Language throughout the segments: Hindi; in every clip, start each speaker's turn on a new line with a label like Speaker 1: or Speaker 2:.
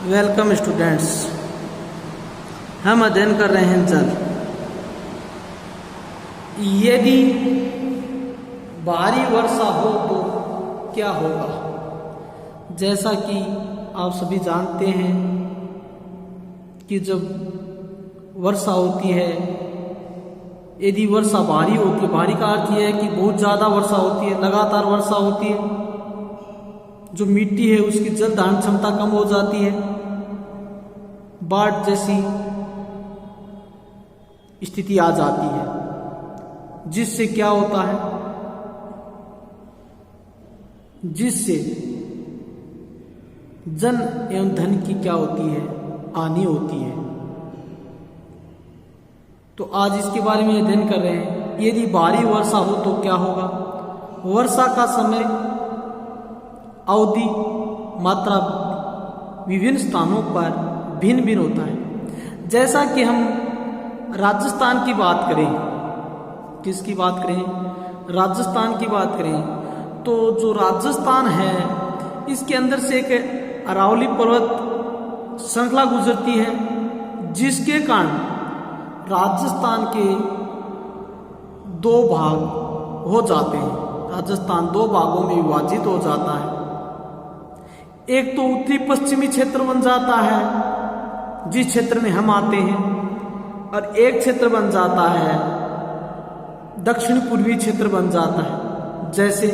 Speaker 1: Welcome students. हम अध्ययन कर रहे हैं जल। यदि भारी वर्षा हो तो क्या होगा। जैसा कि आप सभी जानते हैं कि जब वर्षा होती है, यदि वर्षा भारी होती है, भारी का अर्थ यह है कि बहुत ज़्यादा वर्षा होती है, लगातार वर्षा होती है, जो मिट्टी है उसकी जल धारण क्षमता कम हो जाती है, बाढ़ जैसी स्थिति आ जाती है, जिससे क्या होता है, जिससे जन एवं धन की क्या होती है, हानि होती है। तो आज इसके बारे में अध्ययन कर रहे हैं। यदि भारी वर्षा हो तो क्या होगा। वर्षा का समय, अवधि, मात्रा विभिन्न स्थानों पर भिन्न भिन्न होता है। जैसा कि हम राजस्थान की बात करें, किसकी बात करें, राजस्थान की बात करें, तो जो राजस्थान है इसके अंदर से एक अरावली पर्वत श्रृंखला गुजरती है, जिसके कारण राजस्थान के दो भाग हो जाते हैं। राजस्थान दो भागों में विभाजित हो जाता है। एक तो उत्तरी पश्चिमी क्षेत्र बन जाता है, जिस क्षेत्र में हम आते हैं, और एक क्षेत्र बन जाता है दक्षिण पूर्वी क्षेत्र बन जाता है। जैसे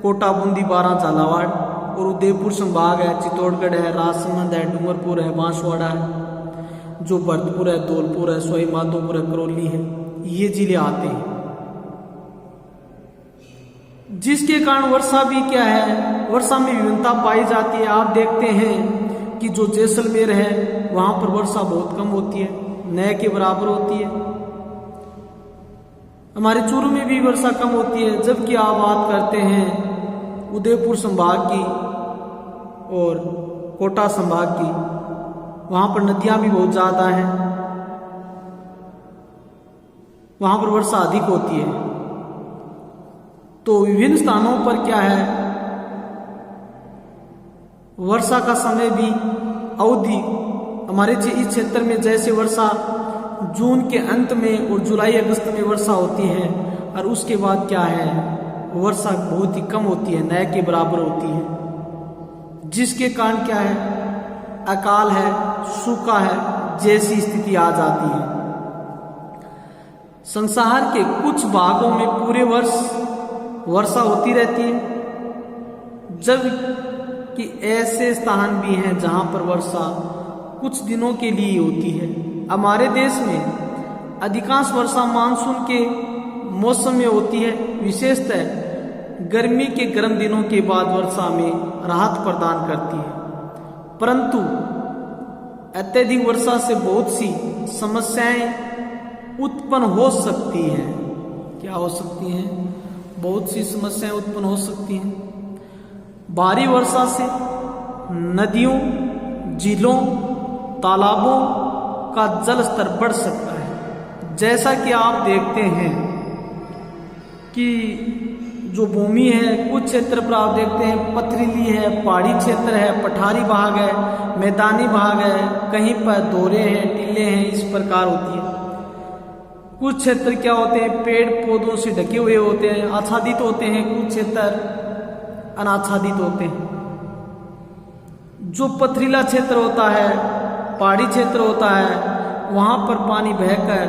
Speaker 1: कोटा, बूंदी, बारां, झालावाड़ और उदयपुर संभाग है, चित्तौड़गढ़ है, राजसमंद है, डूंगरपुर है, बांसवाड़ा है, जो भरतपुर है, धौलपुर है, सवाई माधोपुर है, करौली है, ये जिले आते हैं। जिसके कारण वर्षा भी क्या है, वर्षा में विभिन्नता पाई जाती है। आप देखते हैं कि जो जैसलमेर है वहां पर वर्षा बहुत कम होती है, न के बराबर होती है। हमारे चूरू में भी वर्षा कम होती है। जबकि आप बात करते हैं उदयपुर संभाग की और कोटा संभाग की, वहां पर नदियां भी बहुत ज्यादा हैं, वहां पर वर्षा अधिक होती है। तो विभिन्न स्थानों पर क्या है, वर्षा का समय भी, अवधि, हमारे इस क्षेत्र में जैसे वर्षा जून के अंत में और जुलाई अगस्त में वर्षा होती है, और उसके बाद क्या है, वर्षा बहुत ही कम होती है, न के बराबर होती है। जिसके कारण क्या है, अकाल है, सूखा है जैसी स्थिति आ जाती है। संसार के कुछ भागों में पूरे वर्ष वर्षा होती रहती है, जबकि ऐसे स्थान भी हैं जहां पर वर्षा कुछ दिनों के लिए होती है। हमारे देश में अधिकांश वर्षा मानसून के मौसम में होती है। विशेषतः गर्मी के गर्म दिनों के बाद वर्षा में राहत प्रदान करती है, परंतु अत्यधिक वर्षा से बहुत सी समस्याएं उत्पन्न हो सकती हैं। क्या हो सकती हैं? बहुत सी समस्याएं उत्पन्न हो सकती हैं। भारी वर्षा से नदियों, झीलों, तालाबों का जल स्तर बढ़ सकता है। जैसा कि आप देखते हैं कि जो भूमि है, कुछ क्षेत्र पर आप देखते हैं पथरीली है, पहाड़ी क्षेत्र है, पठारी भाग है, मैदानी भाग है, कहीं पर दोहरे हैं, टीले हैं, इस प्रकार होती है। कुछ क्षेत्र क्या होते हैं, पेड़ पौधों से ढके हुए होते हैं, आच्छादित होते हैं, कुछ क्षेत्र अनाच्छादित होते हैं। जो पथरीला क्षेत्र होता है, पहाड़ी क्षेत्र होता है, वहां पर पानी बहकर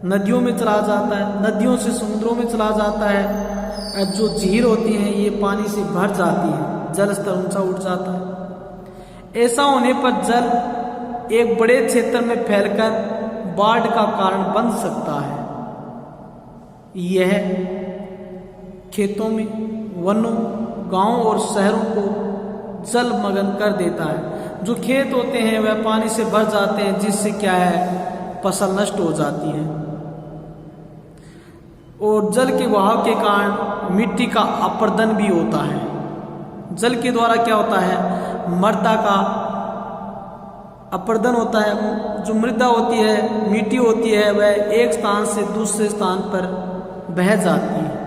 Speaker 1: नदियों में चला जाता है, नदियों से समुद्रों में चला जाता है। जो झील होती हैं ये पानी से भर जाती है, जल स्तर ऊंचा उठ जाता है। ऐसा होने पर जल एक बड़े क्षेत्र में फैलकर बाढ़ का कारण बन सकता है। यह खेतों में, वनों, गांवों और शहरों को जलमग्न कर देता है। जो खेत होते हैं वह पानी से भर जाते हैं, जिससे क्या है, फसल नष्ट हो जाती है। और जल के बहाव के कारण मिट्टी का अपरदन भी होता है। जल के द्वारा क्या होता है, मृदा का अपरदन होता है। जो मृदा होती है, मिट्टी होती है, वह एक स्थान से दूसरे स्थान पर बह जाती है।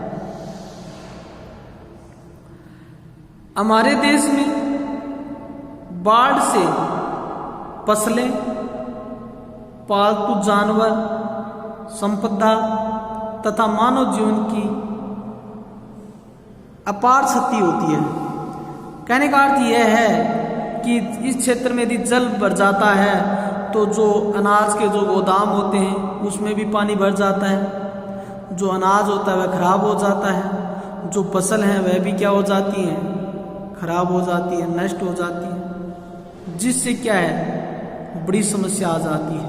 Speaker 1: हमारे देश में बाढ़ से फसलें, पालतू जानवर, संपदा तथा मानव जीवन की अपार क्षति होती है। कहने का अर्थ यह है कि इस क्षेत्र में यदि जल भर जाता है तो जो अनाज के जो गोदाम होते हैं उसमें भी पानी भर जाता है, जो अनाज होता है वह खराब हो जाता है, जो फसल हैं वह भी क्या हो जाती हैं, खराब हो जाती है, नष्ट हो जाती है, जिससे क्या है बड़ी समस्या आ जाती है।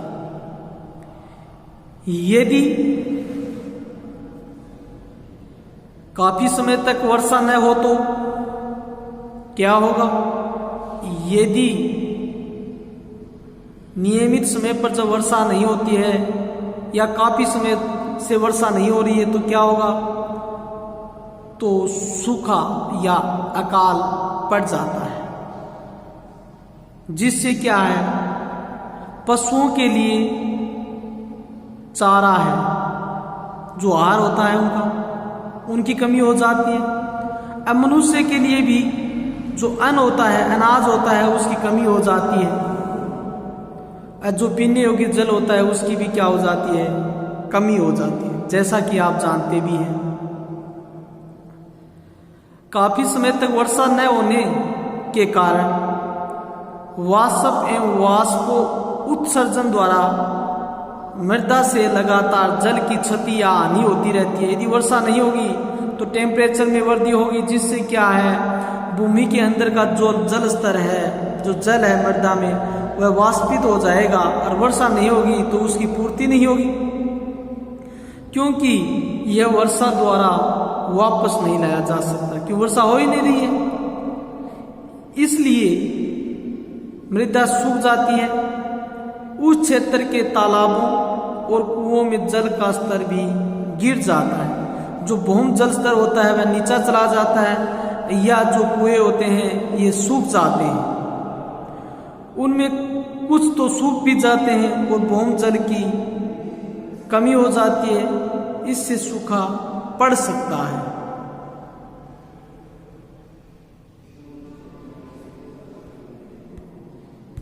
Speaker 1: यदि काफी समय तक वर्षा न हो तो क्या होगा? यदि नियमित समय पर जब वर्षा नहीं होती है या काफी समय से वर्षा नहीं हो रही है तो क्या होगा? तो सूखा या अकाल पड़ जाता है, जिससे क्या है पशुओं के लिए चारा है, जो आहार होता है उनकी कमी हो जाती है। अब मनुष्य के लिए भी जो अन्न होता है, अनाज होता है, उसकी कमी हो जाती है। जो पीने योग्य जल होता है उसकी भी क्या हो जाती है, कमी हो जाती है, जैसा कि आप जानते भी हैं। काफी समय तक वर्षा न होने के कारण वाष्प एवं वाष्पो उत्सर्जन द्वारा मृदा से लगातार जल की क्षति या हानि होती रहती है। यदि वर्षा नहीं होगी तो टेम्परेचर में वृद्धि होगी, जिससे क्या है भूमि के अंदर का जो जल स्तर है, जो जल है मृदा में, वह वाष्पित हो जाएगा और वर्षा नहीं होगी तो उसकी पूर्ति नहीं होगी, क्योंकि यह वर्षा द्वारा वापस नहीं लाया जा सकता, क्योंकि वर्षा हो ही नहीं रही है। इसलिए मृदा सूख जाती है। उस क्षेत्र के तालाबों और कुओं में जल का स्तर भी गिर जाता है। जो भूमि जल स्तर होता है वह नीचा चला जाता है, या जो कुएं होते हैं ये सूख जाते हैं। उनमें कुछ तो सूख भी जाते हैं और भूमि जल की कमी हो जाती है, इससे सूखा पड़ सकता है।